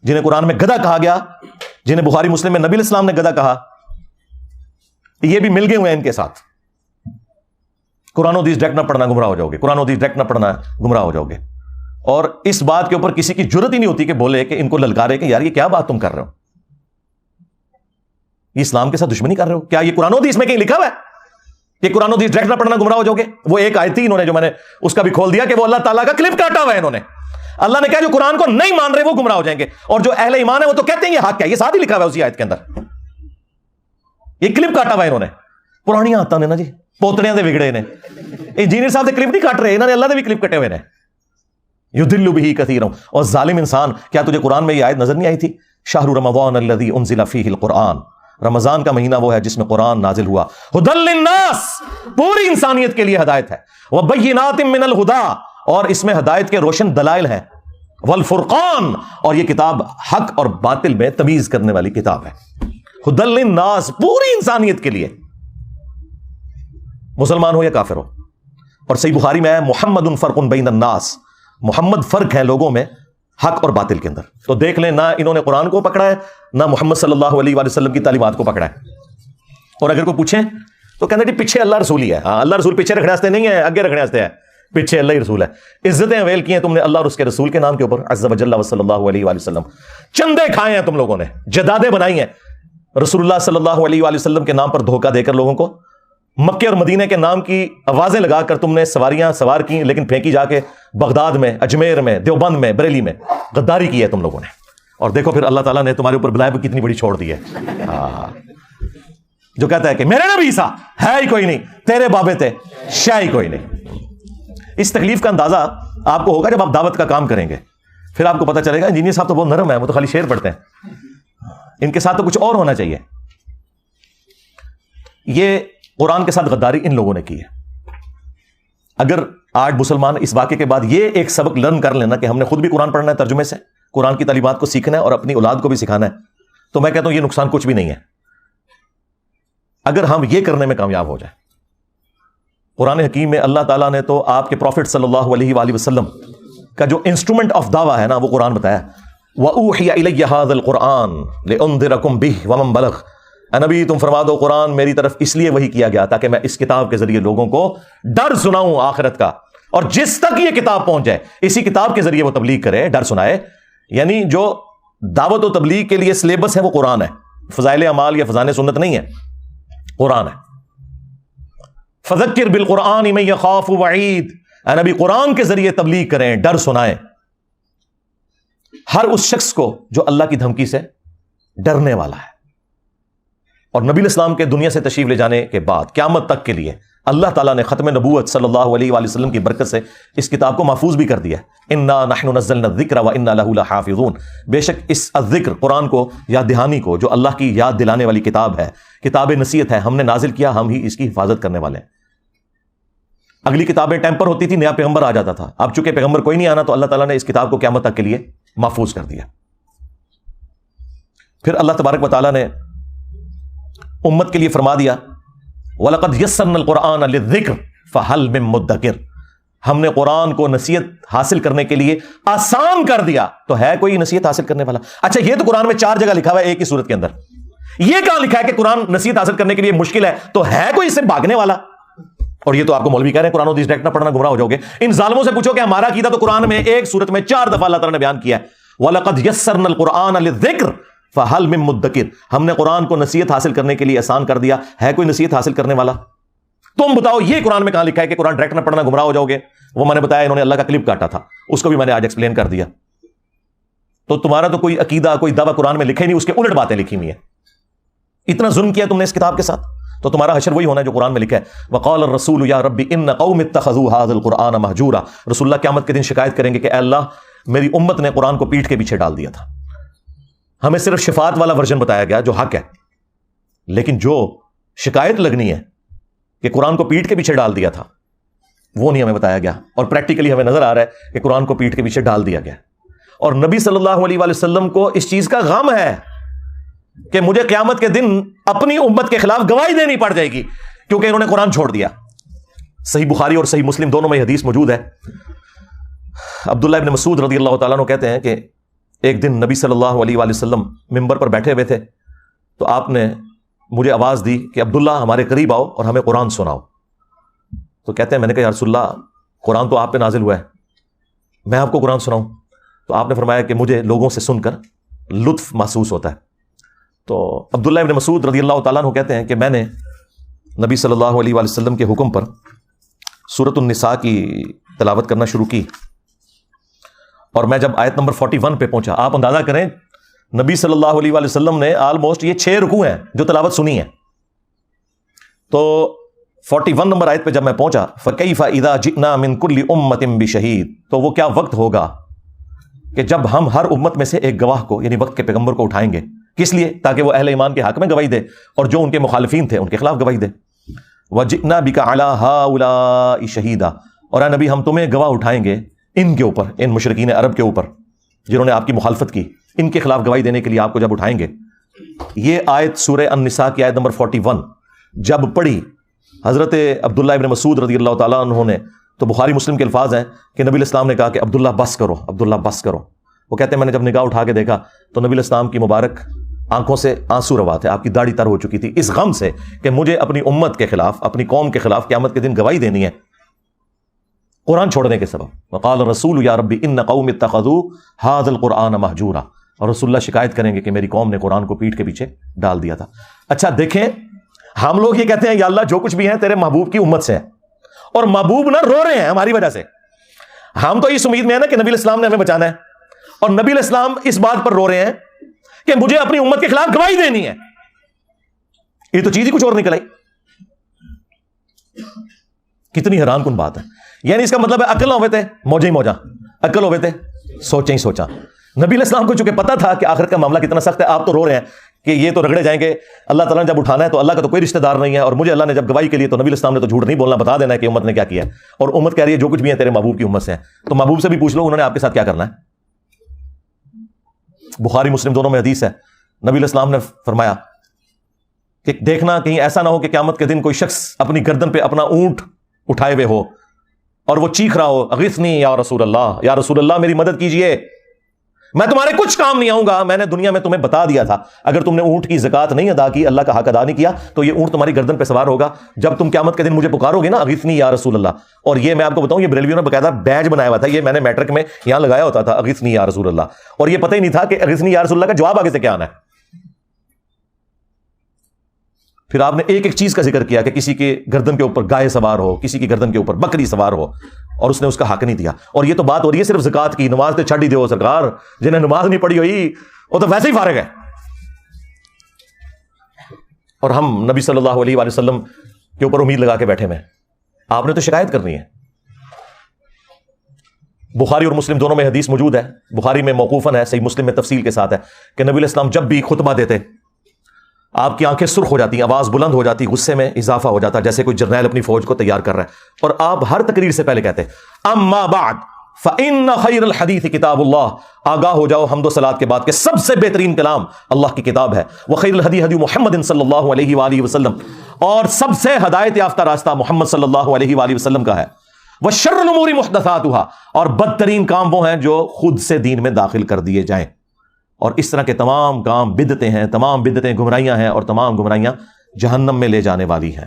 جنہیں قرآن میں گدھا کہا گیا، جنہیں بخاری مسلم میں نبی علیہ السلام نے گدھا کہا، یہ بھی مل گئے ہوئے ہیں ان کے ساتھ۔ قرآن و حدیث ڈائریکٹ نہ پڑھنا گمراہ ہو جاؤ گے، قرآن و حدیث ڈائریکٹ نہ پڑھنا گمراہ ہو جاؤ گے۔ اور اس بات کے اوپر کسی کی جرت ہی نہیں ہوتی کہ بولے، کہ ان کو للکارے کہ یار یہ کیا بات تم کر رہے ہو، یہ اسلام کے ساتھ دشمنی کر رہے ہو؟ کیا یہ قرآن و حدیث میں کہیں لکھا ہوا ہے کہ قرآن و حدیث ڈائریکٹ نہ پڑھنا گمراہ ہو جاؤ گے؟ وہ ایک آیت تھی انہوں نے جو میں نے اس کا بھی کھول دیا کہ وہ اللہ تعالیٰ کا کلپ کاٹا ہوا ہے انہوں نے۔ اللہ نے کہا جو قرآن کو نہیں مان رہے وہ گمراہ ہو جائیں گے، اور جو اہل ایمان ہے وہ تو کہتے ہیں یہ حق ہے، یہ ساتھ ہی لکھا ہوا ہے اسی آیت کے اندر۔ یہ کلپ کاٹا ہوا ہے انہوں نے، پرانی آتا نے نا جی، پوتڑیاں دے بگڑے نے، انجینئر صاحب دے کلپ نہیں کاٹ رہے، انہوں نے اللہ دے بھی کلپ کٹے ہوئے نے۔ یضل بہ کثیرا، اور ظالم انسان، کیا تجھے قرآن میں یہ آیت نظر نہیں آئی تھی؟ شہر رمضان الذی انزل فیہ القرآن، رمضان کا مہینہ وہ ہے جس میں قرآن نازل ہوا، ھدی للناس، پوری انسانیت کے لیے ہدایت ہے، وبینات من الہدی، اور اس میں ہدایت کے روشن دلائل ہیں، والفرقان، اور یہ کتاب حق اور باطل میں تمیز کرنے والی کتاب ہے۔ ھدی للناس، پوری انسانیت کے لیے، مسلمان ہو یا کافر ہو۔ اور صحیح بخاری میں ہے محمد فرق بین الناس، محمد فرق ہے لوگوں میں حق اور باطل کے اندر۔ تو دیکھ لیں، نہ انہوں نے قرآن کو پکڑا ہے، نہ محمد صلی اللہ علیہ وآلہ وسلم کی تعلیمات کو پکڑا ہے۔ اور اگر کوئی پوچھیں تو کہتے ہیں جی پیچھے اللہ رسول ہی ہے۔ ہاں، اللہ رسول پیچھے رکھنے واسطے نہیں ہے، آگے رکھنے واسطے ہے، پیچھے اللہ ہی رسول ہے۔ عزتیں اویل کی ہیں تم نے اللہ اور اس کے رسول کے نام کے اوپر، عز وجل و صلی اللہ علیہ وآلہ وسلم۔ چندے کھائے ہیں تم لوگوں نے، جدادیں بنائی ہیں، رسول اللہ صلی اللہ علیہ وآلہ وسلم کے نام پر دھوکہ دے کر لوگوں کو، مکے اور مدینے کے نام کی آوازیں لگا کر تم نے سواریاں سوار کی، لیکن پھینکی جا کے بغداد میں، اجمیر میں، دیوبند میں، بریلی میں۔ غداری کی ہے تم لوگوں نے، اور دیکھو پھر اللہ تعالیٰ نے تمہارے اوپر بلائے کتنی بڑی چھوڑ دی ہے۔ جو کہتا ہے کہ میرے نبی عیسیٰ ہے ہی کوئی نہیں، تیرے بابے تھے شے ہی کوئی نہیں۔ اس تکلیف کا اندازہ آپ کو ہوگا جب آپ دعوت کا کام کریں گے، پھر آپ کو پتہ چلے گا انجینئر صاحب تو بہت نرم ہے، وہ تو خالی شعر پڑھتے ہیں، ان کے ساتھ تو کچھ اور ہونا چاہیے۔ یہ قرآن کے ساتھ غداری ان لوگوں نے کی ہے۔ اگر آج مسلمان اس واقعے کے بعد یہ ایک سبق لرن کر لینا کہ ہم نے خود بھی قرآن پڑھنا ہے ترجمے سے، قرآن کی تعلیمات کو سیکھنا ہے اور اپنی اولاد کو بھی سکھانا ہے، تو میں کہتا ہوں یہ نقصان کچھ بھی نہیں ہے اگر ہم یہ کرنے میں کامیاب ہو جائیں۔ قرآن حکیم میں اللہ تعالیٰ نے تو آپ کے پروفٹ صلی اللہ علیہ وآلہ وسلم کا جو انسٹرومنٹ آف دعویٰ ہے نا، وہ قرآن بتایا، وَأُوحِيَ إِلَيَّ هَذَا الْقُرْآنُ لِأُنذِرَكُم بِهِ وَمَن بَلَغَ، اے نبی تم فرما دو قرآن میری طرف اس لیے وحی کیا گیا تاکہ میں اس کتاب کے ذریعے لوگوں کو ڈر سناؤں آخرت کا، اور جس تک یہ کتاب پہنچ جائے اسی کتاب کے ذریعے وہ تبلیغ کرے، ڈر سنائے۔ یعنی جو دعوت و تبلیغ کے لیے سلیبس ہے وہ قرآن ہے، فضائل اعمال یا فضائل سنت نہیں ہے، قرآن ہے۔ فذکر بالقرآن من یخاف وعید، اے نبی قرآن کے ذریعے تبلیغ کریں، ڈر سنائیں ہر اس شخص کو جو اللہ کی دھمکی سے ڈرنے والا ہے۔ اور نبی الاسلام کے دنیا سے تشریف لے جانے کے بعد قیامت تک کے لیے اللہ تعالیٰ نے ختم نبوت صلی اللہ علیہ وآلہ وسلم کی برکت سے اس کتاب کو محفوظ بھی کر دیا ہے۔ انا نحن نزلنا الذکر وانا لہ لحافظون، بے شک اس الذکر قرآن کو، یاد دہانی کو، جو اللہ کی یاد دلانے والی کتاب ہے، کتاب نصیحت ہے، ہم نے نازل کیا، ہم ہی اس کی حفاظت کرنے والے ہیں۔ اگلی کتابیں ٹیمپر ہوتی تھی، نیا پیغمبر آ جاتا تھا، اب چونکہ پیغمبر کوئی نہیں آنا تو اللہ تعالیٰ نے اس کتاب کو قیامت تک کے لیے محفوظ کر دیا۔ پھر اللہ تبارک و تعالیٰ نے امت کے لیے فرما دیا وَلَقَدْ يَسَّرْنَا الْقُرْآنَ لِلذِّكْرِ فَهَلْ مِن مُدَّكِرٍ، ہم نے قرآن کو نصیحت حاصل کرنے کے لیے آسان کر دیا، تو ہے کوئی نصیحت حاصل کرنے والا؟ اچھا یہ تو قرآن میں 4 جگہ لکھا ہوا ہے ایک ہی سورت کے اندر، یہ کہاں لکھا ہے کہ قرآن نصیحت حاصل کرنے کے لیے مشکل ہے؟ تو ہے کوئی اس سے بھاگنے والا؟ اور یہ تو آپ کو مولوی کہہ رہے ہیں قرآن و حدیث ڈائریکٹ نہ پڑھنا گمراہ ہو جاؤ گے۔ ان ظالموں سے پوچھو کہ ہمارا عقیدہ تو قرآن میں ایک سورت میں 4 دفعہ اللہ تعالیٰ نے بیان کیا ہے، وَلَقَدْ يَسَّرْنَا الْقُرْآنَ لِلذِّكْرِ فَهَلْ مِن مُدَّكِرٍ، ہم نے قرآن کو نصیحت حاصل کرنے کے لیے آسان کر دیا، ہے کوئی نصیحت حاصل کرنے والا؟ تم بتاؤ یہ قرآن میں کہاں لکھا ہے کہ قرآن ڈائریکٹ نہ پڑھنا گمراہ ہو جاؤ گے؟ وہ میں نے بتایا انہوں نے اللہ کا کلپ کاٹا تھا، اس کو بھی میں نے آج ایکسپلین کر دیا۔ تو تمہارا تو کوئی عقیدہ، کوئی دعویٰ قرآن میں لکھے نہیں، اس کے الٹ باتیں لکھی ہوئی ہیں۔ اتنا ظلم کیا تم نے اس کتاب کے ساتھ، تو تمہارا حشر وہی ہونا ہے جو قرآن میں لکھا ہے۔ وقال الرسول یا ربی ان قوم اتخذوا هذا القرآن مہجورا، رسول اللہ قیامت کے دن شکایت کریں گے کہ اے اللہ میری امت نے قرآن کو پیٹھ کے پیچھے ڈال دیا تھا، ہمیں صرف شفاعت والا ورژن بتایا گیا جو حق ہے، لیکن جو شکایت لگنی ہے کہ قرآن کو پیٹھ کے پیچھے ڈال دیا تھا وہ نہیں ہمیں بتایا گیا، اور پریکٹیکلی ہمیں نظر آ رہا ہے کہ قرآن کو پیٹھ کے پیچھے ڈال دیا گیا۔ اور نبی صلی اللہ علیہ وآلہ وسلم کو اس چیز کا غم ہے کہ مجھے قیامت کے دن اپنی امت کے خلاف گواہی دینی پڑ جائے گی کیونکہ انہوں نے قرآن چھوڑ دیا۔ صحیح بخاری اور صحیح مسلم دونوں میں حدیث موجود ہے، عبداللہ ابن مسعود رضی اللہ تعالیٰ عنہ کہتے ہیں کہ ایک دن نبی صلی اللہ علیہ وآلہ وسلم ممبر پر بیٹھے ہوئے تھے، تو آپ نے مجھے آواز دی کہ عبداللہ ہمارے قریب آؤ اور ہمیں قرآن سناؤ۔ تو کہتے ہیں میں نے کہا یا رسول اللہ قرآن تو آپ پہ نازل ہوا ہے، میں آپ کو قرآن سناؤں؟ تو آپ نے فرمایا کہ مجھے لوگوں سے سن کر لطف محسوس ہوتا ہے۔ تو عبداللہ ابن مسعود رضی اللہ تعالیٰ عنہ کہتے ہیں کہ میں نے نبی صلی اللہ علیہ وآلہ وسلم کے حکم پر سورۃ النساء کی تلاوت کرنا شروع کی، اور میں جب آیت نمبر 41 پہ پہنچا، آپ اندازہ کریں نبی صلی اللہ علیہ وآلہ وسلم نے آلموسٹ یہ 6 رکوع ہیں جو تلاوت سنی ہے، تو 41 نمبر آیت پہ جب میں پہنچا فَكَيْفَ إِذَا جِئْنَا مِن كُلِّ أُمَّةٍ بِشَهِيدٍ، تو وہ کیا وقت ہوگا کہ جب ہم ہر امت میں سے ایک گواہ کو یعنی وقت کے پیغمبر کو اٹھائیں گے، کس لیے؟ تاکہ وہ اہل ایمان کے حق میں گواہی دے اور جو ان کے مخالفین تھے ان کے خلاف گواہی دے۔ وَجِئْنَا بِكَ عَلَىٰ هَٰؤُلَاءِ شَهِيدًا، اور اے نبی ہم تمہیں گواہ اٹھائیں گے ان کے اوپر، ان مشرکین عرب کے اوپر جنہوں نے آپ کی مخالفت کی، ان کے خلاف گواہی دینے کے لیے آپ کو جب اٹھائیں گے۔ یہ آیت سورہ النساء کی آیت نمبر 41 جب پڑھی حضرت عبداللہ ابن مسعود رضی اللہ تعالیٰ عنہ نے، تو بخاری مسلم کے الفاظ ہیں کہ نبی الاسلام نے کہا کہ عبداللہ بس کرو، عبداللہ بس کرو۔ وہ کہتے ہیں میں نے جب نگاہ اٹھا کے دیکھا تو نبی الاسلام کی مبارک آنکھوں سے آنسو روا تھے، آپ کی داڑھی تر ہو چکی تھی اس غم سے کہ مجھے اپنی امت کے خلاف، اپنی قوم کے خلاف قیامت کے دن گواہی دینی ہے قرآن چھوڑنے کے سبب۔ وقال الرسول یا ربی ان قوم اتخذوا هذا القرآن مہجورا، اور رسول اللہ شکایت کریں گے کہ میری قوم نے قرآن کو پیٹھ کے پیچھے ڈال دیا تھا۔ اچھا دیکھیں، ہم لوگ یہ کہتے ہیں یا اللہ جو کچھ بھی ہیں تیرے محبوب کی امت سے ہیں، اور محبوب نہ رو رہے ہیں ہماری وجہ سے۔ ہم تو اس امید میں ہیں نا کہ نبی الاسلام نے ہمیں بچانا ہے، اور نبی الاسلام اس بات پر رو رہے ہیں کہ مجھے اپنی امت کے خلاف گواہی دینی ہے۔ یہ تو چیز ہی کچھ اور نکل آئی۔ کتنی حیران کن بات ہے۔ یعنی اس کا مطلب ہے عقل نہ ہوئے تھے موجیں ہی موجاں، عقل ہوئے تھے سوچیں ہی سوچاں۔ نبی علیہ السلام کو چونکہ پتا تھا کہ آخرت کا معاملہ کتنا سخت ہے، آپ تو رو رہے ہیں کہ یہ تو رگڑے جائیں گے، اللہ تعالیٰ نے جب اٹھانا ہے تو اللہ کا تو کوئی رشتہ دار نہیں ہے، اور مجھے اللہ نے جب گواہی کے لیے، تو نبی علیہ السلام نے تو جھوٹ نہیں بولنا، بتا دینا ہے کہ امت نے کیا کیا ہے، اور امت کہہ رہی ہے جو کچھ بھی ہے تیرے محبوب کی امت سے ہے۔ تو محبوب سے بھی پوچھ لو انہوں نے آپ کے ساتھ کیا کرنا ہے۔ بخاری مسلم دونوں میں حدیث ہے، نبی علیہ السلام نے فرمایا کہ دیکھنا کہیں ایسا نہ ہو کہ قیامت کے دن کوئی شخص اپنی گردن پہ اپنا اونٹ اٹھائے ہوئے ہو اور وہ چیخ رہا ہو اغثنی یا رسول اللہ، یا رسول اللہ میری مدد کیجئے، میں تمہارے کچھ کام نہیں آؤں گا، میں نے دنیا میں تمہیں بتا دیا تھا اگر تم نے اونٹ کی زکات نہیں ادا کی، اللہ کا حق ادا نہیں کیا، تو یہ اونٹ تمہاری گردن پہ سوار ہوگا جب تم قیامت کے دن مجھے پکارو گے نا اغثنی یا رسول اللہ۔ اور یہ میں آپ کو بتاؤں یہ بریلویوں نے باقاعدہ بیج بنایا ہوا تھا، یہ میں نے میٹرک میں یہاں لگایا ہوتا تھا اغثنی یا رسول اللہ، اور یہ پتہ ہی نہیں تھا کہ اغثنی یا رسول اللہ کا جواب آگے سے کیا آنا ہے۔ پھر آپ نے ایک ایک چیز کا ذکر کیا کہ کسی کے گردن کے اوپر گائے سوار ہو، کسی کی گردن کے اوپر بکری سوار ہو، اور اس نے اس کا حق نہیں دیا۔ اور یہ تو بات ہو رہی ہے صرف زکات کی، نماز تو چھڑ ہی دو سرکار، جنہیں نماز نہیں پڑھی ہوئی وہ تو ویسے ہی فارغ ہے۔ اور ہم نبی صلی اللہ علیہ وآلہ وسلم کے اوپر امید لگا کے بیٹھے ہوئے ہیں، آپ نے تو شکایت کرنی ہے۔ بخاری اور مسلم دونوں میں حدیث موجود ہے، بخاری میں موقوفاً ہے، صحیح مسلم میں تفصیل کے ساتھ ہے کہ نبی علیہ السلام جب بھی خطبہ دیتے آپ کی آنکھیں سرخ ہو جاتی، آواز بلند ہو جاتی، غصے میں اضافہ ہو جاتا جیسے کوئی جرنیل اپنی فوج کو تیار کر رہا ہے، اور آپ ہر تقریر سے پہلے کہتے اما بعد فإن خیر الحدیث کتاب اللہ، آگاہ ہو جاؤ حمد و صلوات کے بعد کہ سب سے بہترین کلام اللہ کی کتاب ہے، وخیر الہدی ہدی محمد صلی اللہ علیہ وآلہ وسلم، اور سب سے ہدایت یافتہ راستہ محمد صلی اللہ علیہ وآلہ وسلم کا ہے، وشر الامور محدثاتها، اور بدترین کام وہ ہیں جو خود سے دین میں داخل کر دیے جائیں، اور اس طرح کے تمام کام بدعتیں ہیں، تمام بدعتیں گمراہیاں ہیں، اور تمام گمراہیاں جہنم میں لے جانے والی ہیں۔